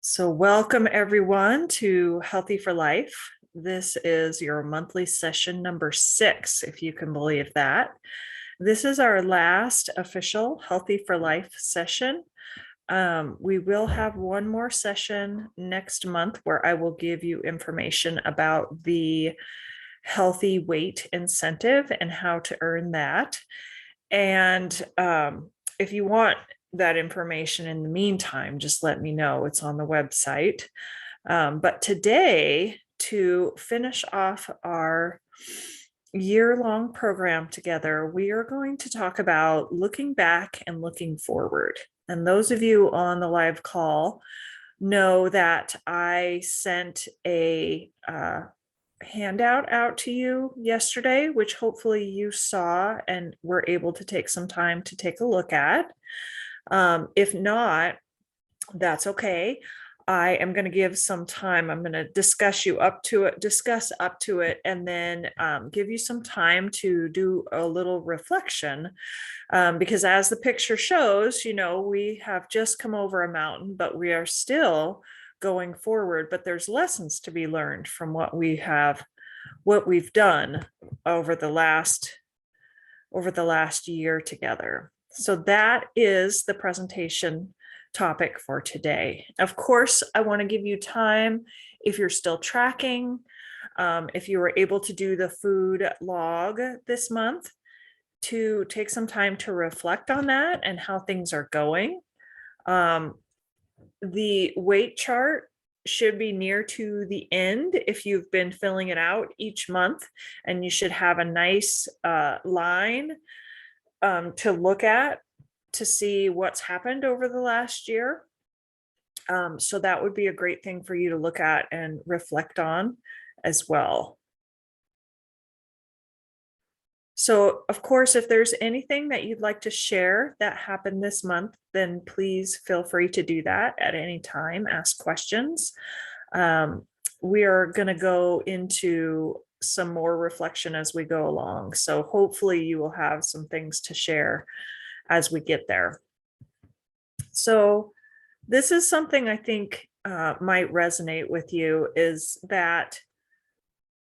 So, welcome everyone to Healthy for Life. This is your monthly session number 6, if you can believe that. This is our last official Healthy for Life session. We will have one more session next month where I will give you information about the healthy weight incentive and how to earn that. And if you want that information in the meantime, just let me know. It's on the website. But today, to finish off our year-long program together, we are going to talk about looking back and looking forward. And those of you on the live call know that I sent a handout out to you yesterday, which hopefully you saw and were able to take some time to take a look at. If not, that's okay. I am going to give some time. I'm going to discuss up to it, and then give you some time to do a little reflection. Because as the picture shows, we have just come over a mountain, but we are still going forward. But there's lessons to be learned from what we've done over the last year together. So that is the presentation topic for today. Of course, I want to give you time, if you're still tracking, if you were able to do the food log this month, to take some time to reflect on that and how things are going. The weight chart should be near to the end if you've been filling it out each month, and you should have a nice line to look at to see what's happened over the last year. So that would be a great thing for you to look at and reflect on as well. So, of course, if there's anything that you'd like to share that happened this month, then please feel free to do that at any time. Ask questions. We are going to go into some more reflection as we go along. So hopefully you will have some things to share as we get there. So this is something I think might resonate with you, is that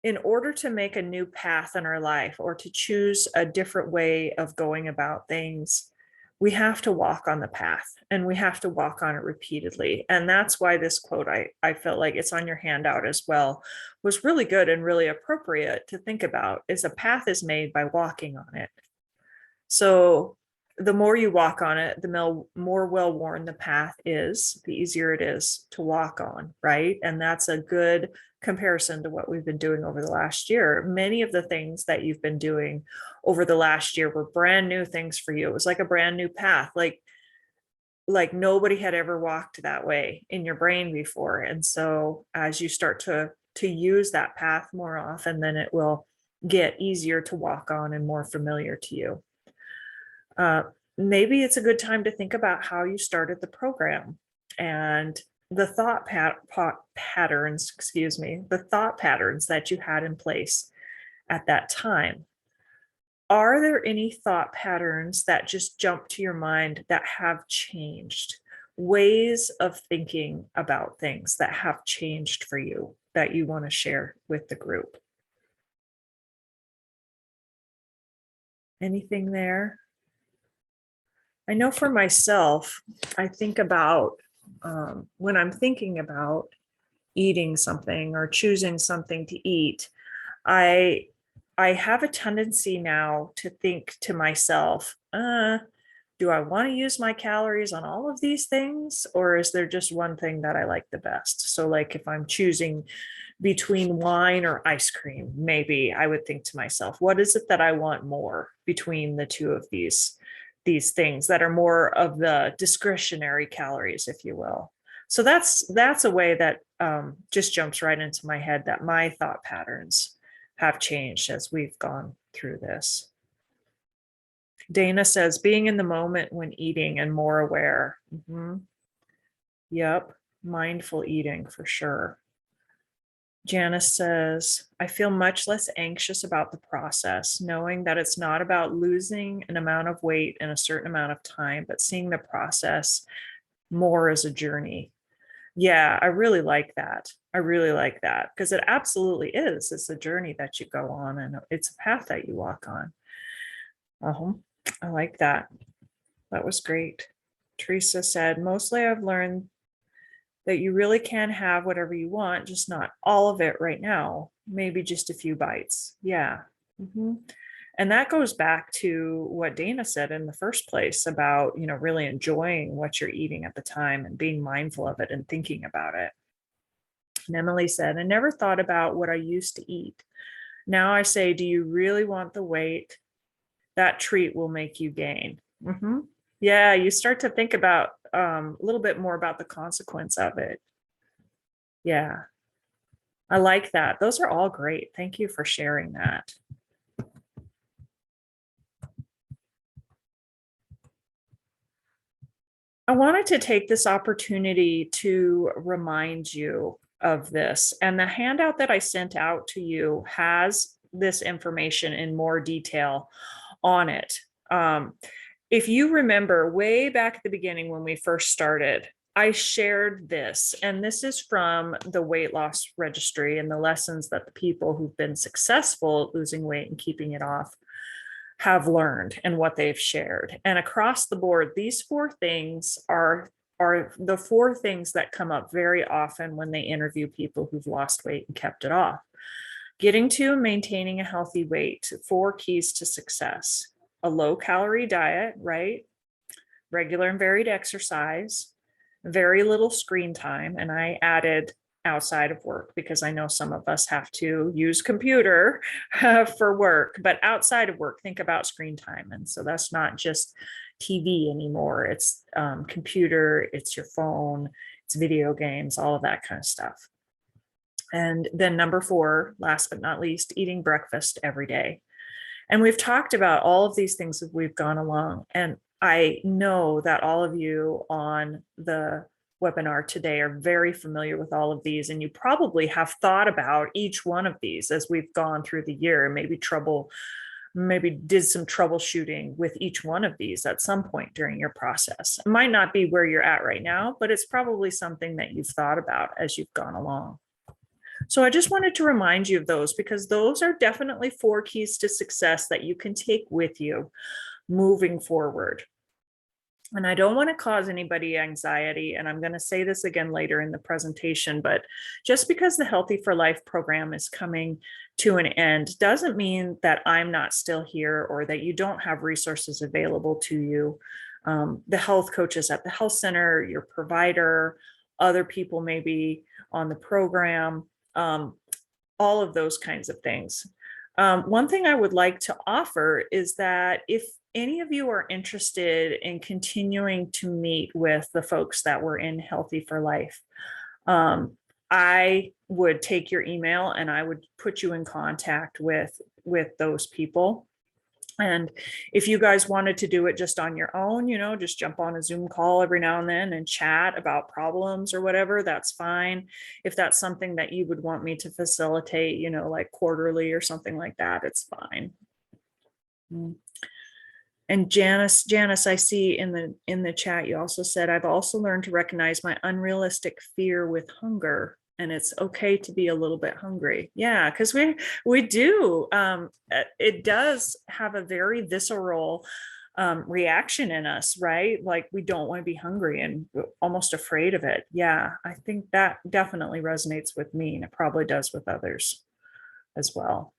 in order to make a new path in our life or to choose a different way of going about things, we have to walk on the path, and we have to walk on it repeatedly. And that's why this quote, I felt like it's on your handout as well, was really good and really appropriate to think about, is a path is made by walking on it. So the more you walk on it, the more well-worn the path is, the easier it is to walk on, right? And that's a good comparison to what we've been doing over the last year. Many of the things that you've been doing over the last year were brand new things for you. It was like a brand new path, like nobody had ever walked that way in your brain before. And so as you start to use that path more often, then it will get easier to walk on and more familiar to you. Maybe it's a good time to think about how you started the program and the thought patterns that you had in place at that time. Are there any thought patterns that just jump to your mind that have changed? Ways of thinking about things that have changed for you that you want to share with the group? Anything there? I know for myself, I think about when I'm thinking about eating something or choosing something to eat, I have a tendency now to think to myself, do I want to use my calories on all of these things, or is there just one thing that I like the best? So like if I'm choosing between wine or ice cream, maybe I would think to myself, what is it that I want more between the two of these things that are more of the discretionary calories, if you will? So that's a way that just jumps right into my head, that my thought patterns have changed as we've gone through this. Dana says, being in the moment when eating and more aware. Yep, mindful eating for sure. Janice says, I feel much less anxious about the process, knowing that it's not about losing an amount of weight in a certain amount of time, but seeing the process more as a journey. Yeah, I really like that. I really like that because it absolutely is. It's a journey that you go on and it's a path that you walk on. Uh-huh. I like that. That was great. Teresa said, mostly I've learned that you really can have whatever you want, just not all of it right now, maybe just a few bites. Yeah. Mhm. And that goes back to what Dana said in the first place about, really enjoying what you're eating at the time and being mindful of it and thinking about it. And Emily said, I never thought about what I used to eat. Now I say, do you really want the weight? That treat will make you gain. Mm-hmm. Yeah, you start to think about a little bit more about the consequence of it. Yeah, I like that. Those are all great. Thank you for sharing that. I wanted to take this opportunity to remind you of this. And the handout that I sent out to you has this information in more detail on it. If you remember way back at the beginning when we first started, I shared this, and this is from the weight loss registry and the lessons that the people who've been successful at losing weight and keeping it off have learned and what they've shared. And across the board, these four things are the four things that come up very often when they interview people who've lost weight and kept it off. Getting to and maintaining a healthy weight, four keys to success. A low calorie diet, right? Regular and varied exercise, very little screen time. And I added outside of work because I know some of us have to use computer for work, but outside of work, think about screen time. And so that's not just TV anymore. It's computer, it's your phone, it's video games, all of that kind of stuff. And then number four, last but not least, eating breakfast every day. And we've talked about all of these things as we've gone along. And I know that all of you on the webinar today are very familiar with all of these, and you probably have thought about each one of these as we've gone through the year, and maybe did some troubleshooting with each one of these at some point during your process. It might not be where you're at right now, but it's probably something that you've thought about as you've gone along. So I just wanted to remind you of those because those are definitely four keys to success that you can take with you moving forward. And I don't want to cause anybody anxiety, and I'm going to say this again later in the presentation, but just because the Healthy for Life program is coming to an end doesn't mean that I'm not still here or that you don't have resources available to you. The health coaches at the health center, your provider, other people maybe on the program, all of those kinds of things. One thing I would like to offer is that if any of you are interested in continuing to meet with the folks that were in Healthy for Life, I would take your email and I would put you in contact with those people. And if you guys wanted to do it just on your own, just jump on a Zoom call every now and then and chat about problems or whatever, that's fine. If that's something that you would want me to facilitate, like quarterly or something like that, it's fine. And Janice, I see in the chat, you also said, I've also learned to recognize my unrealistic fear with hunger. And it's okay to be a little bit hungry. Yeah, because we do. It does have a very visceral reaction in us, right? Like we don't want to be hungry and almost afraid of it. Yeah, I think that definitely resonates with me, and it probably does with others as well.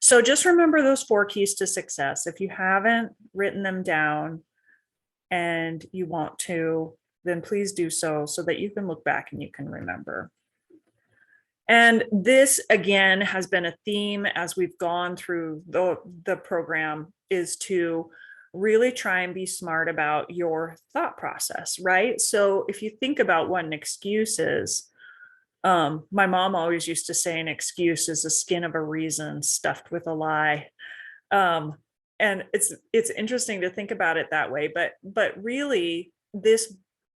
So just remember those four keys to success. If you haven't written them down and you want to, then please do so that you can look back and you can remember. And this, again, has been a theme as we've gone through the program, is to really try and be smart about your thought process, right? So if you think about what an excuse is, my mom always used to say an excuse is the skin of a reason stuffed with a lie. And it's interesting to think about it that way, but really this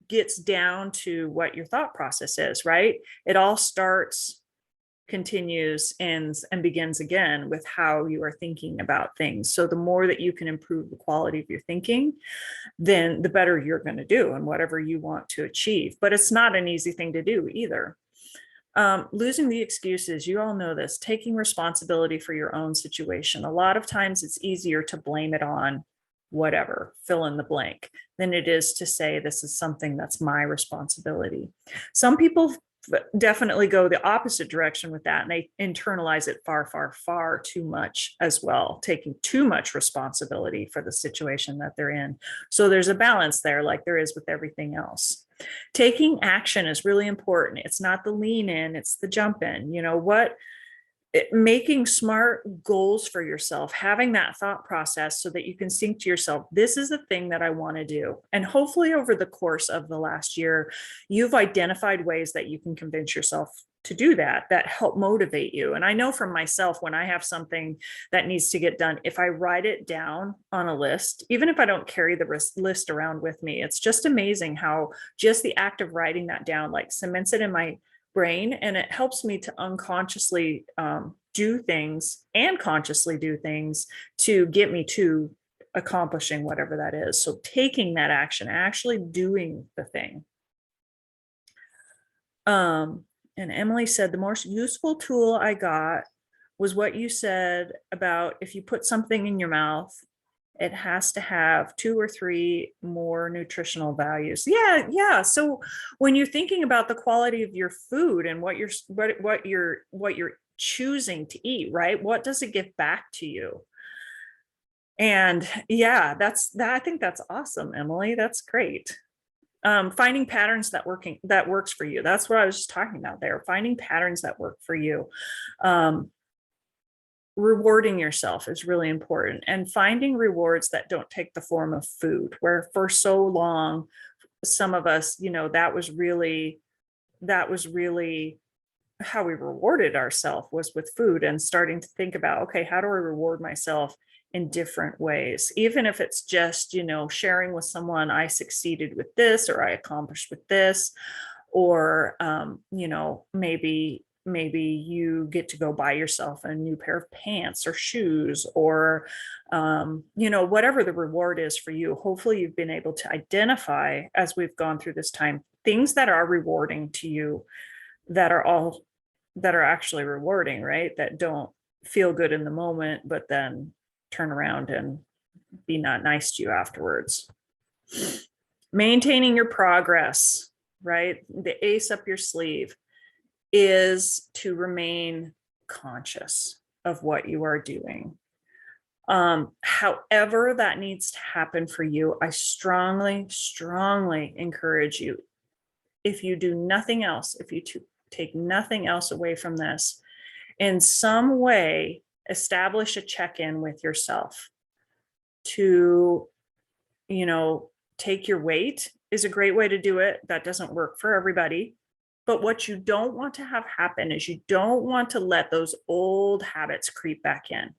gets down to what your thought process is, right? It all starts continues, ends, and begins again with how you are thinking about things. So the more that you can improve the quality of your thinking, then the better you're going to do and whatever you want to achieve. But it's not an easy thing to do either. Losing the excuses, you all know this, taking responsibility for your own situation. A lot of times it's easier to blame it on whatever, fill in the blank, than it is to say, this is something that's my responsibility. Some people definitely go the opposite direction with that, and they internalize it far, far, far too much as well, taking too much responsibility for the situation that they're in. So there's a balance there, like there is with everything else. Taking action is really important. It's not the lean in, it's the jump in. Making smart goals for yourself, having that thought process so that you can think to yourself, this is the thing that I want to do. And hopefully over the course of the last year, you've identified ways that you can convince yourself to do that help motivate you. And I know for myself, when I have something that needs to get done, if I write it down on a list, even if I don't carry the list around with me, it's just amazing how just the act of writing that down like cements it in my brain, and it helps me to unconsciously do things and consciously do things to get me to accomplishing whatever that is. So taking that action, actually doing the thing. And Emily said, the most useful tool I got was what you said about if you put something in your mouth, it has to have 2 or 3 more nutritional values. Yeah. So when you're thinking about the quality of your food and what you're choosing to eat, right? What does it give back to you? And yeah, I think that's awesome, Emily. That's great. Finding patterns that works for you. That's what I was just talking about there. Finding patterns that work for you. Rewarding yourself is really important, and finding rewards that don't take the form of food, where for so long, some of us, that was really how we rewarded ourselves, was with food, and starting to think about, okay, how do I reward myself in different ways? Even if it's just, sharing with someone, I succeeded with this, or I accomplished with this, or, maybe you get to go buy yourself a new pair of pants or shoes, or whatever the reward is for you. Hopefully you've been able to identify, as we've gone through this time, things that are rewarding to you, that are actually rewarding, right? That don't feel good in the moment, but then turn around and be not nice to you afterwards. Maintaining your progress, right? The ace up your sleeve is to remain conscious of what you are doing. However that needs to happen for you, I strongly, strongly encourage you, if you do nothing else, if you take nothing else away from this, in some way, establish a check-in with yourself. To, take your weight is a great way to do it. That doesn't work for everybody. But what you don't want to have happen is you don't want to let those old habits creep back in.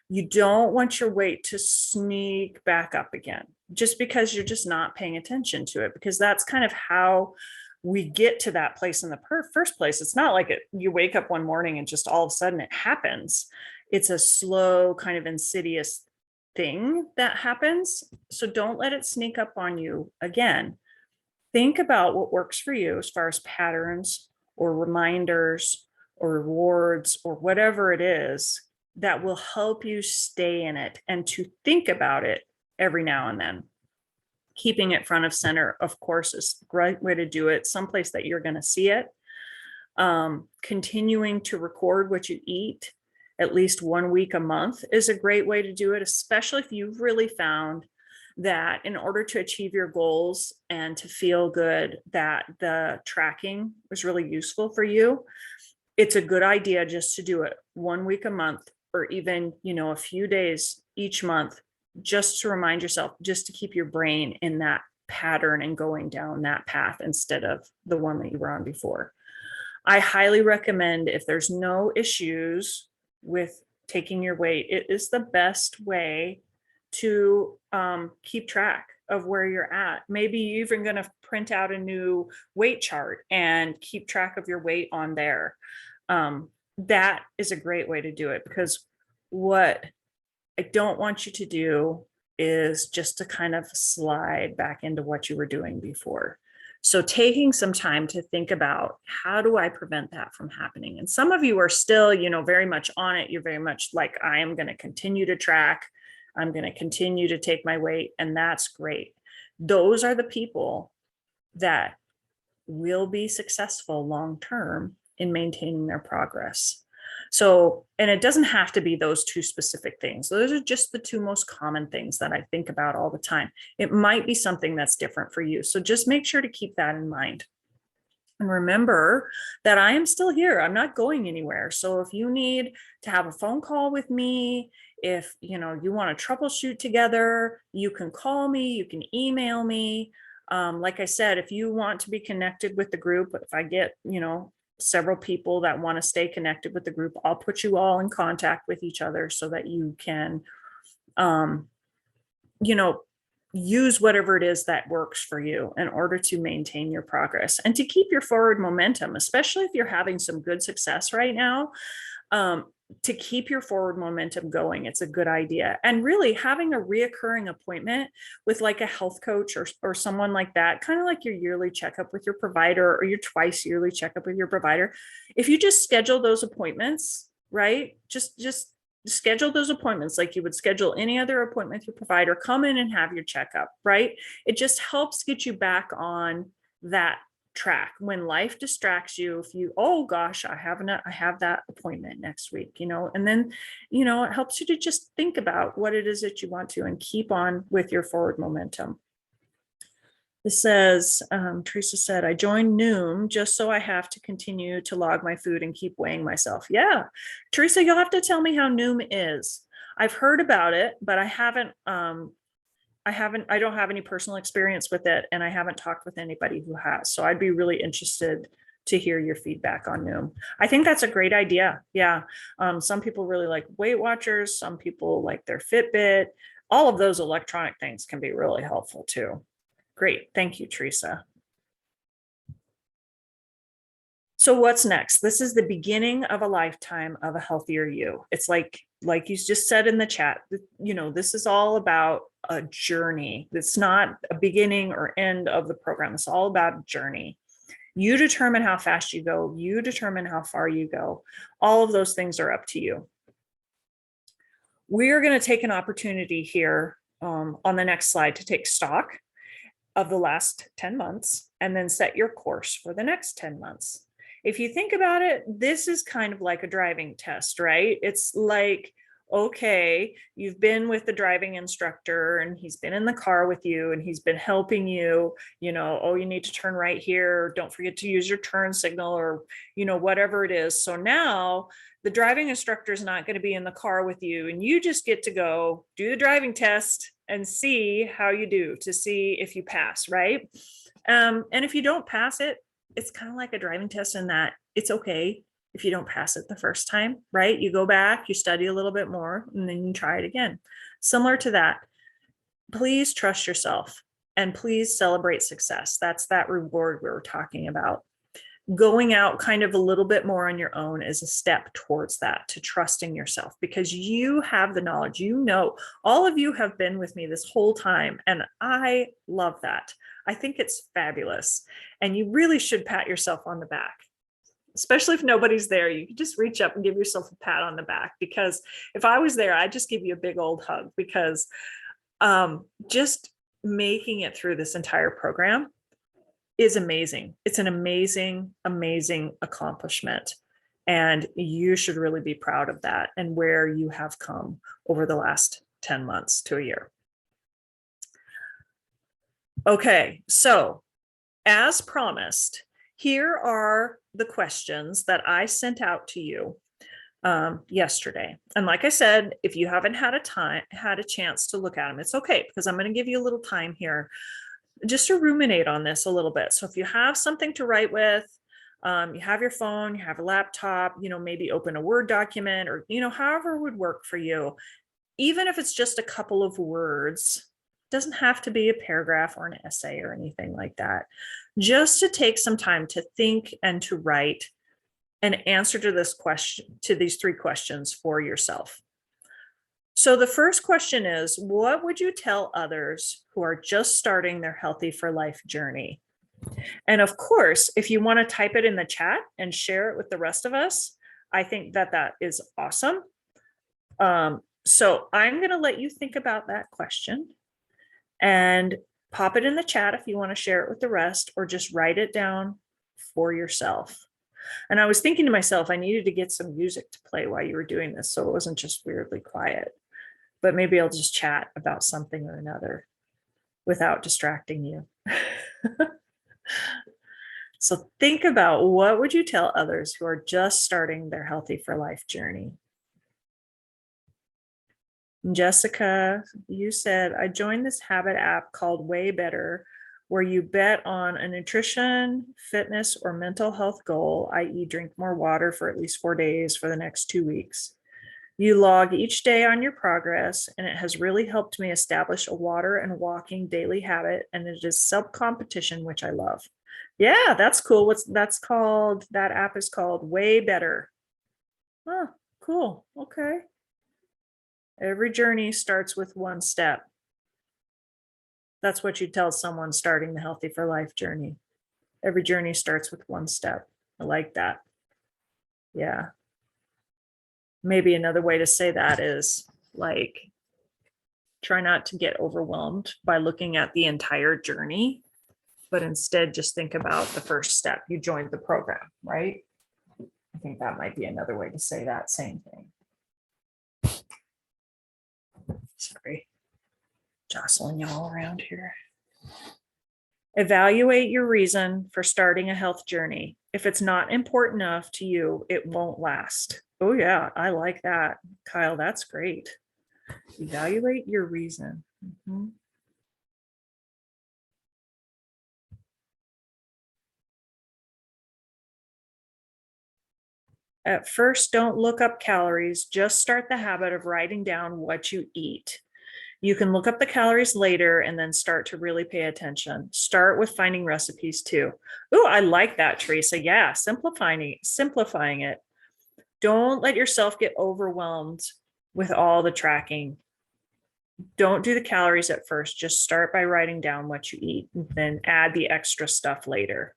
You don't want your weight to sneak back up again, just because you're just not paying attention to it, because that's kind of how we get to that place in the first place. It's not like you wake up one morning and just all of a sudden it happens. It's a slow, kind of insidious thing that happens. So don't let it sneak up on you again. Think about what works for you as far as patterns or reminders or rewards or whatever it is that will help you stay in it, and to think about it every now and then. Keeping it front of center, of course, is a great way to do it. Someplace that you're going to see it. Continuing to record what you eat at least 1 week a month is a great way to do it, especially if you've really found that in order to achieve your goals and to feel good, that the tracking was really useful for you. It's a good idea just to do it 1 week a month, or even, a few days each month, just to remind yourself, just to keep your brain in that pattern and going down that path instead of the one that you were on before. I highly recommend, if there's no issues with taking your weight, it is the best way to keep track of where you're at. Maybe you're even going to print out a new weight chart and keep track of your weight on there. That is a great way to do it, because what I don't want you to do is just to kind of slide back into what you were doing before. So taking some time to think about, how do I prevent that from happening? And some of you are still, very much on it. You're very much like, I am going to continue to track. I'm going to continue to take my weight. And that's great. Those are the people that will be successful long term in maintaining their progress. So, and it doesn't have to be those two specific things. Those are just the two most common things that I think about all the time. It might be something that's different for you. So just make sure to keep that in mind. And remember that I am still here. I'm not going anywhere. So if you need to have a phone call with me, if you want to troubleshoot together, you can call me, you can email me. Like I said, if you want to be connected with the group, if I get, several people that want to stay connected with the group, I'll put you all in contact with each other so that you can, use whatever it is that works for you in order to maintain your progress and to keep your forward momentum, especially if you're having some good success right now. To keep your forward momentum going, it's a good idea. And really having a reoccurring appointment with like a health coach or someone like that, kind of like your yearly checkup with your provider or your twice yearly checkup with your provider. If you just schedule those appointments, right? Just schedule those appointments like you would schedule any other appointment with your provider. Come in and have your checkup, right? It just helps get you back on that track when life distracts you. If you, oh gosh, I have that appointment next week, and then it helps you to just think about what it is that you want to and keep on with your forward momentum. This says, Teresa said, I joined Noom just so I have to continue to log my food and keep weighing myself. Yeah, Teresa, you'll have to tell me how Noom is. I've heard about it, but I don't have any personal experience with it, and I haven't talked with anybody who has. So I'd be really interested to hear your feedback on Noom. I think that's a great idea. Yeah. Some people really like Weight Watchers. Some people like their Fitbit. All of those electronic things can be really helpful too. Great. Thank you, Teresa. So what's next? This is the beginning of a lifetime of a healthier you. It's like you just said in the chat, this is all about a journey. It's not a beginning or end of the program. It's all about a journey. You determine how fast you go. You determine how far you go. All of those things are up to you. We're going to take an opportunity here on the next slide to take stock of the last 10 months and then set your course for the next 10 months. If you think about it, this is kind of like a driving test, right? It's like, okay, you've been with the driving instructor and he's been in the car with you and he's been helping you, oh, you need to turn right here. Don't forget to use your turn signal or, whatever it is. So now the driving instructor is not going to be in the car with you and you just get to go do the driving test and see how you do, to see if you pass, right? And if you don't pass it, it's kind of like a driving test in that it's okay if you don't pass it the first time, right? You go back, you study a little bit more, and then you try it again. Similar to that, please trust yourself and please celebrate success. That's that reward we were talking about. Going out kind of a little bit more on your own is a step towards that, to trusting yourself, because you have the knowledge. All of you have been with me this whole time, and I love that. I think it's fabulous, and you really should pat yourself on the back, especially if nobody's there. You can just reach up and give yourself a pat on the back, because if I was there, I'd just give you a big old hug, because just making it through this entire program is amazing. It's an amazing, amazing accomplishment. And you should really be proud of that and where you have come over the last 10 months to a year. Okay, so as promised, here are the questions that I sent out to you yesterday. And like I said, if you haven't had a chance to look at them, it's okay, because I'm going to give you a little time here just to ruminate on this a little bit. So if you have something to write with, you have your phone, you have a laptop, maybe open a Word document, or, however would work for you. Even if it's just a couple of words, it doesn't have to be a paragraph or an essay or anything like that. Just to take some time to think and to write an answer to this question, to these 3 questions for yourself. So the first question is, what would you tell others who are just starting their Healthy for Life journey? And of course, if you want to type it in the chat and share it with the rest of us, I think that that is awesome. So I'm going to let you think about that question and pop it in the chat if you want to share it with the rest, or just write it down for yourself. And I was thinking to myself, I needed to get some music to play while you were doing this, so it wasn't just weirdly quiet. But maybe I'll just chat about something or another without distracting you. So think about, what would you tell others who are just starting their Healthy for Life journey? Jessica, you said, I joined this habit app called Way Better, where you bet on a nutrition, fitness, or mental health goal, i.e., drink more water for at least 4 days for the next 2 weeks. You log each day on your progress, and it has really helped me establish a water and walking daily habit, and it is self-competition, which I love. Yeah, that's cool. That's called, that app is called Way Better. Oh, cool. Okay. Every journey starts with one step. That's what you tell someone starting the Healthy for Life journey. Every journey starts with one step. I like that. Yeah. Maybe another way to say that is, like, try not to get overwhelmed by looking at the entire journey, but instead just think about the first step. You joined the program, right? I think that might be another way to say that same thing. Sorry, jostling y'all around here. Evaluate your reason for starting a health journey. If it's not important enough to you, it won't last. Oh yeah, I like that, Kyle. That's great. Evaluate your reason. Mhm. At first, don't look up calories. Just start the habit of writing down what you eat. You can look up the calories later and then start to really pay attention. Start with finding recipes too. Oh, I like that, Teresa. Yeah, simplifying it. Don't let yourself get overwhelmed with all the tracking. Don't do the calories at first. Just start by writing down what you eat, and then add the extra stuff later.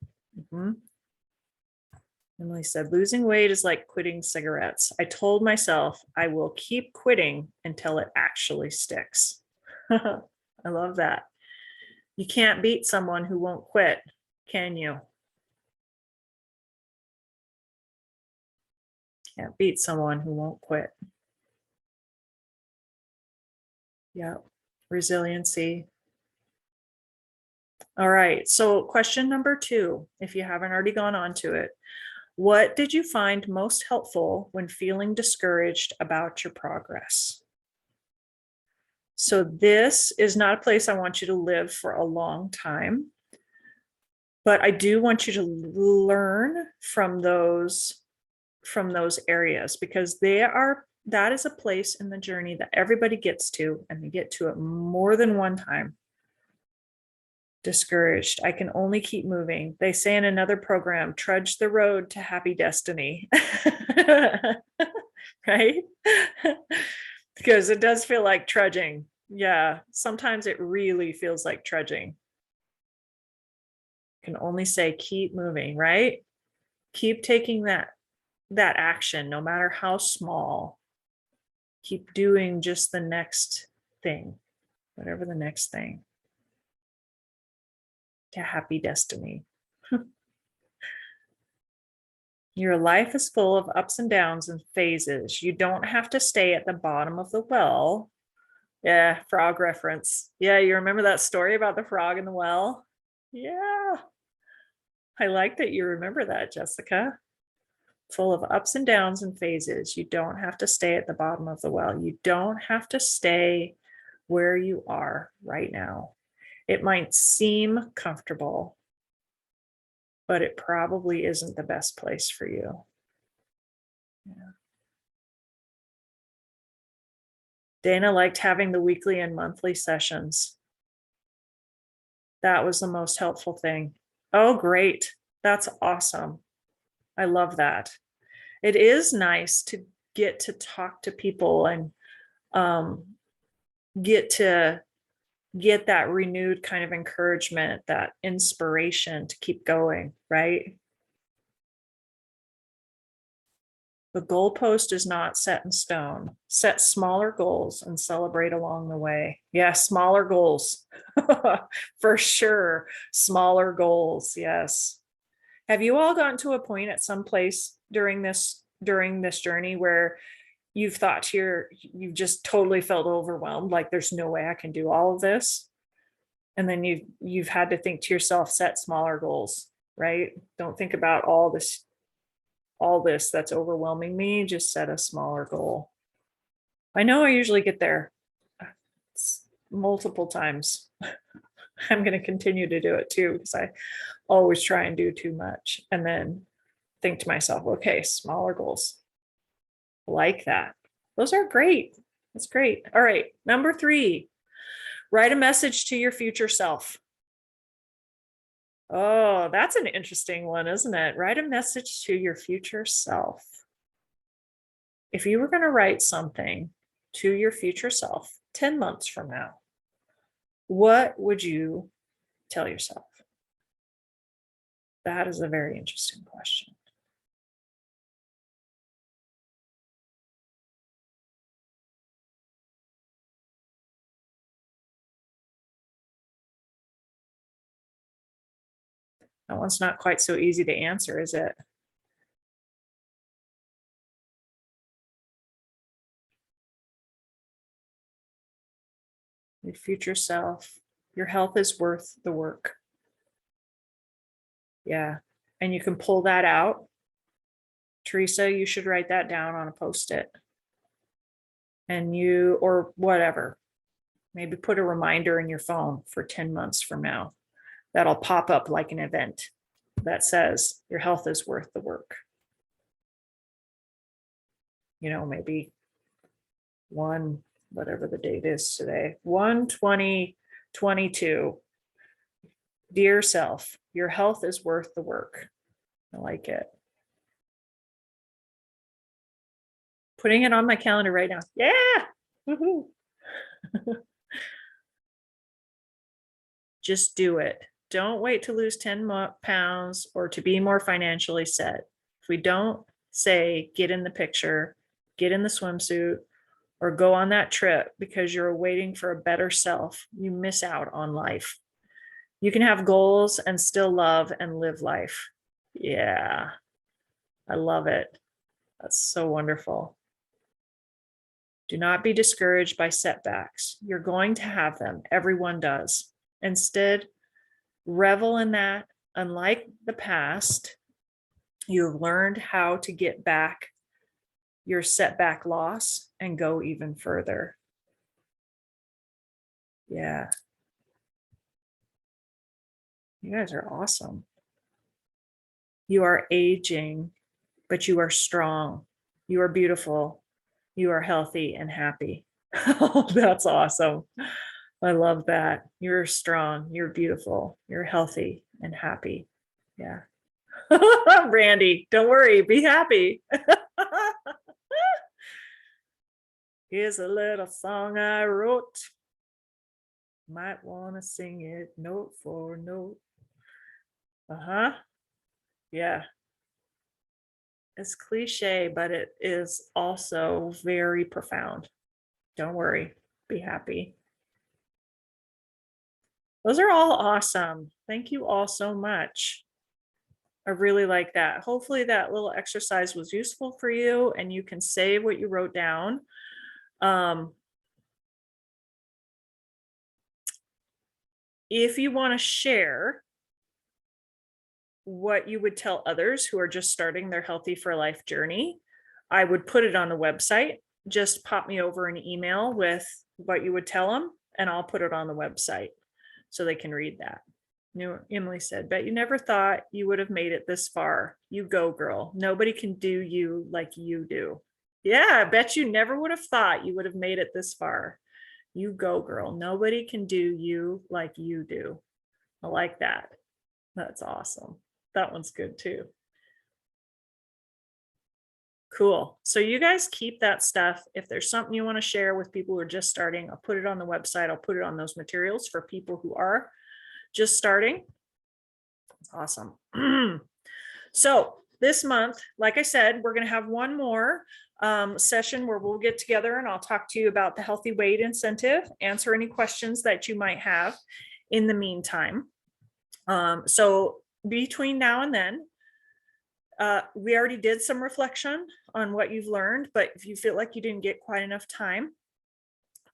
Emily said, losing weight is like quitting cigarettes. I told myself I will keep quitting until it actually sticks. I love that. You can't beat someone who won't quit, can you? Can't beat someone who won't quit. Yeah, resiliency. All right, so question number 2, if you haven't already gone on to it. What did you find most helpful when feeling discouraged about your progress? So this is not a place I want you to live for a long time, but I do want you to learn from those areas, because that is a place in the journey that everybody gets to, and they get to it more than one time. Discouraged. I can only keep moving. They say in another program, trudge the road to happy destiny. Right? Because it does feel like trudging. Yeah, sometimes it really feels like trudging. Can only say keep moving, right? Keep taking that action, no matter how small. Keep doing just the next thing, whatever the next thing. To happy destiny. Your life is full of ups and downs and phases. You don't have to stay at the bottom of the well. Yeah, frog reference. Yeah, you remember that story about the frog in the well? Yeah. I like that you remember that, Jessica. Full of ups and downs and phases. You don't have to stay at the bottom of the well. You don't have to stay where you are right now. It might seem comfortable, but it probably isn't the best place for you. Yeah. Dana liked having the weekly and monthly sessions. That was the most helpful thing. Oh, great. That's awesome. I love that. It is nice to get to talk to people and get to get that renewed kind of encouragement, that inspiration to keep going, right? The goalpost is not set in stone. Set smaller goals and celebrate along the way. Yeah, smaller goals. For sure. Smaller goals. Yes. Have you all gotten to a point at some place during this journey where you've just totally felt overwhelmed, like there's no way I can do all of this? And then you've had to think to yourself, set smaller goals, right? Don't think about all this that's overwhelming me, just set a smaller goal. I know I usually get there multiple times. I'm going to continue to do it too, because I always try and do too much and then think to myself, okay, smaller goals. Like that. Those are great. That's great. All right. Number 3, write a message to your future self. Oh, that's an interesting one, isn't it? Write a message to your future self. If you were going to write something to your future self 10 months from now, what would you tell yourself? That is a very interesting question. That one's not quite so easy to answer, is it? Your future self, your health is worth the work. Yeah. And you can pull that out. Teresa, you should write that down on a post-it. And or whatever, maybe put a reminder in your phone for 10 months from now. That'll pop up like an event that says your health is worth the work. Maybe whatever the date is today, 1/20/22. Dear self, your health is worth the work. I like it. Putting it on my calendar right now. Yeah. Woohoo. Just do it. Don't wait to lose 10 pounds or to be more financially set. If we don't say, get in the picture, get in the swimsuit, or go on that trip because you're waiting for a better self, you miss out on life. You can have goals and still love and live life. Yeah, I love it. That's so wonderful. Do not be discouraged by setbacks. You're going to have them. Everyone does. Instead, revel in that. Unlike the past, you have learned how to get back your setback loss and go even further. Yeah. You guys are awesome. You are aging, but you are strong. You are beautiful. You are healthy and happy. Oh, that's awesome. I love that. You're strong. You're beautiful. You're healthy and happy. Yeah. Randy, don't worry. Be happy. Here's a little song I wrote. Might want to sing it note for note. Uh-huh. Yeah. It's cliche, but it is also very profound. Don't worry. Be happy. Those are all awesome. Thank you all so much. I really like that. Hopefully that little exercise was useful for you and you can save what you wrote down. If you want to share what you would tell others who are just starting their Healthy for Life journey, I would put it on the website. Just pop me over an email with what you would tell them and I'll put it on the website so they can read that. Emily said, bet you never thought you would have made it this far. You go, girl. Nobody can do you like you do. Yeah, I bet you never would have thought you would have made it this far. You go, girl. Nobody can do you like you do. I like that. That's awesome. That one's good too. Cool. So you guys keep that stuff. If there's something you want to share with people who are just starting, I'll put it on the website. I'll put it on those materials for people who are just starting. Awesome. So this month, like I said, we're going to have one more session where we'll get together and I'll talk to you about the healthy weight incentive, answer any questions that you might have in the meantime. So between now and then, we already did some reflection on what you've learned, but if you feel like you didn't get quite enough time,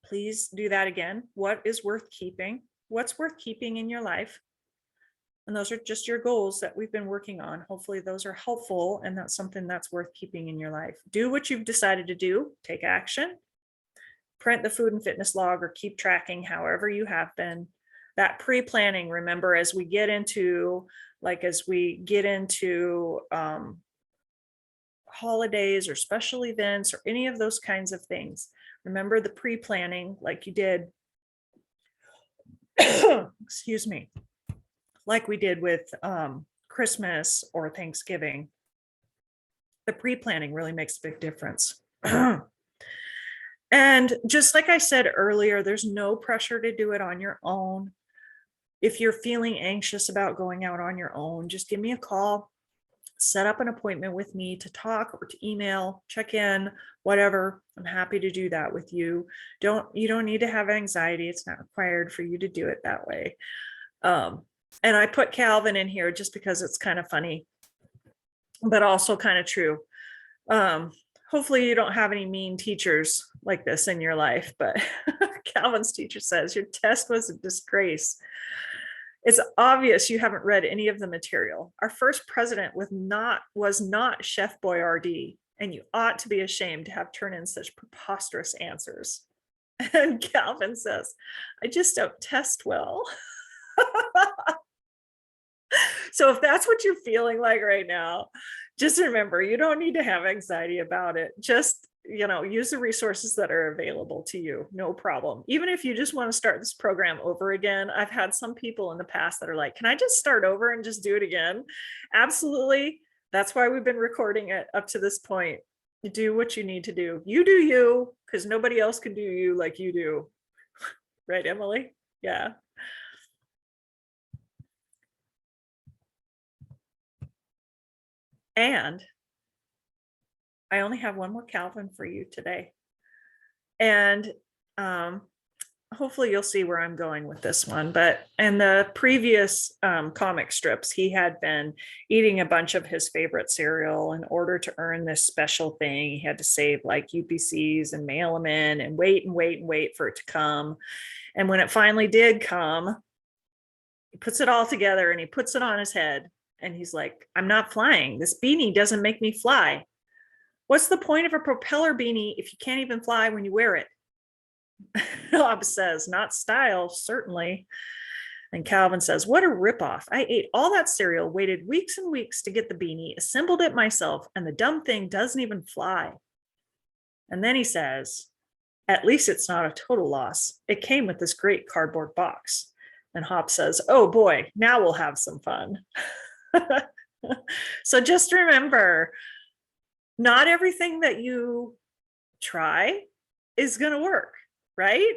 please do that again. What is worth keeping? What's worth keeping in your life? And those are just your goals that we've been working on. Hopefully those are helpful and that's something that's worth keeping in your life. Do what you've decided to do, take action, print the food and fitness log or keep tracking however you have been. That pre-planning, remember, as we get into holidays or special events or any of those kinds of things, remember the pre-planning like you did, excuse me, like we did with Christmas or Thanksgiving. The pre-planning really makes a big difference. And just like I said earlier, there's no pressure to do it on your own. If you're feeling anxious about going out on your own, just give me a call, set up an appointment with me to talk or to email, check in, whatever. I'm happy to do that with you. You don't need to have anxiety. It's not required for you to do it that way. And I put Calvin in here just because it's kind of funny, but also kind of true. Hopefully you don't have any mean teachers like this in your life, but Calvin's teacher says your test was a disgrace. It's obvious you haven't read any of the material. Our first president was not Chef Boyardee, and you ought to be ashamed to have turned in such preposterous answers. And Calvin says, I just don't test well. So if that's what you're feeling like right now, just remember, you don't need to have anxiety about it. Just, use the resources that are available to you. No problem. Even if you just want to start this program over again, I've had some people in the past that are like, can I just start over and just do it again? Absolutely. That's why we've been recording it up to this point. You do what you need to do. You do you, because nobody else can do you like you do. Right, Emily? Yeah. And I only have one more Calvin for you today. And hopefully you'll see where I'm going with this one. But in the previous comic strips, he had been eating a bunch of his favorite cereal in order to earn this special thing. He had to save like UPCs and mail them in and wait for it to come. And when it finally did come, he puts it all together and he puts it on his head. And he's like, I'm not flying. This beanie doesn't make me fly. What's the point of a propeller beanie if you can't even fly when you wear it? Hobbs says, not style, certainly. And Calvin says, what a ripoff. I ate all that cereal, waited weeks and weeks to get the beanie, assembled it myself, and the dumb thing doesn't even fly. And then he says, at least it's not a total loss. It came with this great cardboard box. And Hobbs says, oh boy, now we'll have some fun. So just remember, not everything that you try is going to work, right?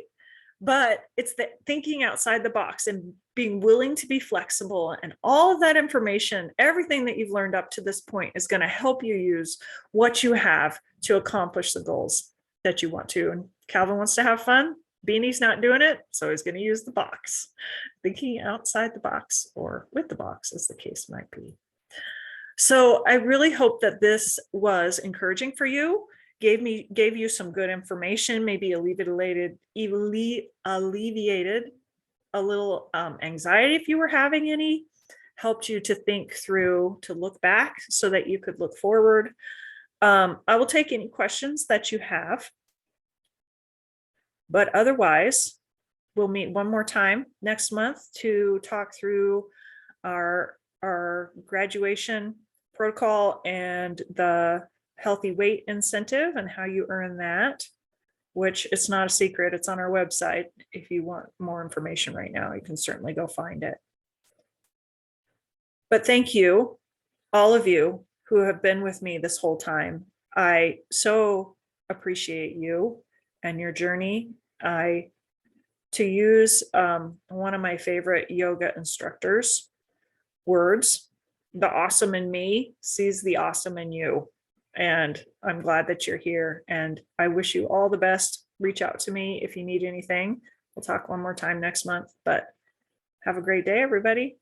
But it's the thinking outside the box and being willing to be flexible, and all of that information, everything that you've learned up to this point is going to help you use what you have to accomplish the goals that you want to. And Calvin wants to have fun. Beanie's not doing it, so he's going to use the box. Thinking outside the box, or with the box, as the case might be. So I really hope that this was encouraging for you, gave you some good information, maybe alleviated a little anxiety if you were having any, helped you to think through, to look back so that you could look forward. I will take any questions that you have, but otherwise we'll meet one more time next month to talk through our graduation protocol and the healthy weight incentive and how you earn that, which it's not a secret. It's on our website. If you want more information right now, you can certainly go find it. But thank you, all of you who have been with me this whole time. I so appreciate you and your journey. To use one of my favorite yoga instructors' words, the awesome in me sees the awesome in you. And I'm glad that you're here. And I wish you all the best. Reach out to me if you need anything. We'll talk one more time next month, but have a great day, everybody.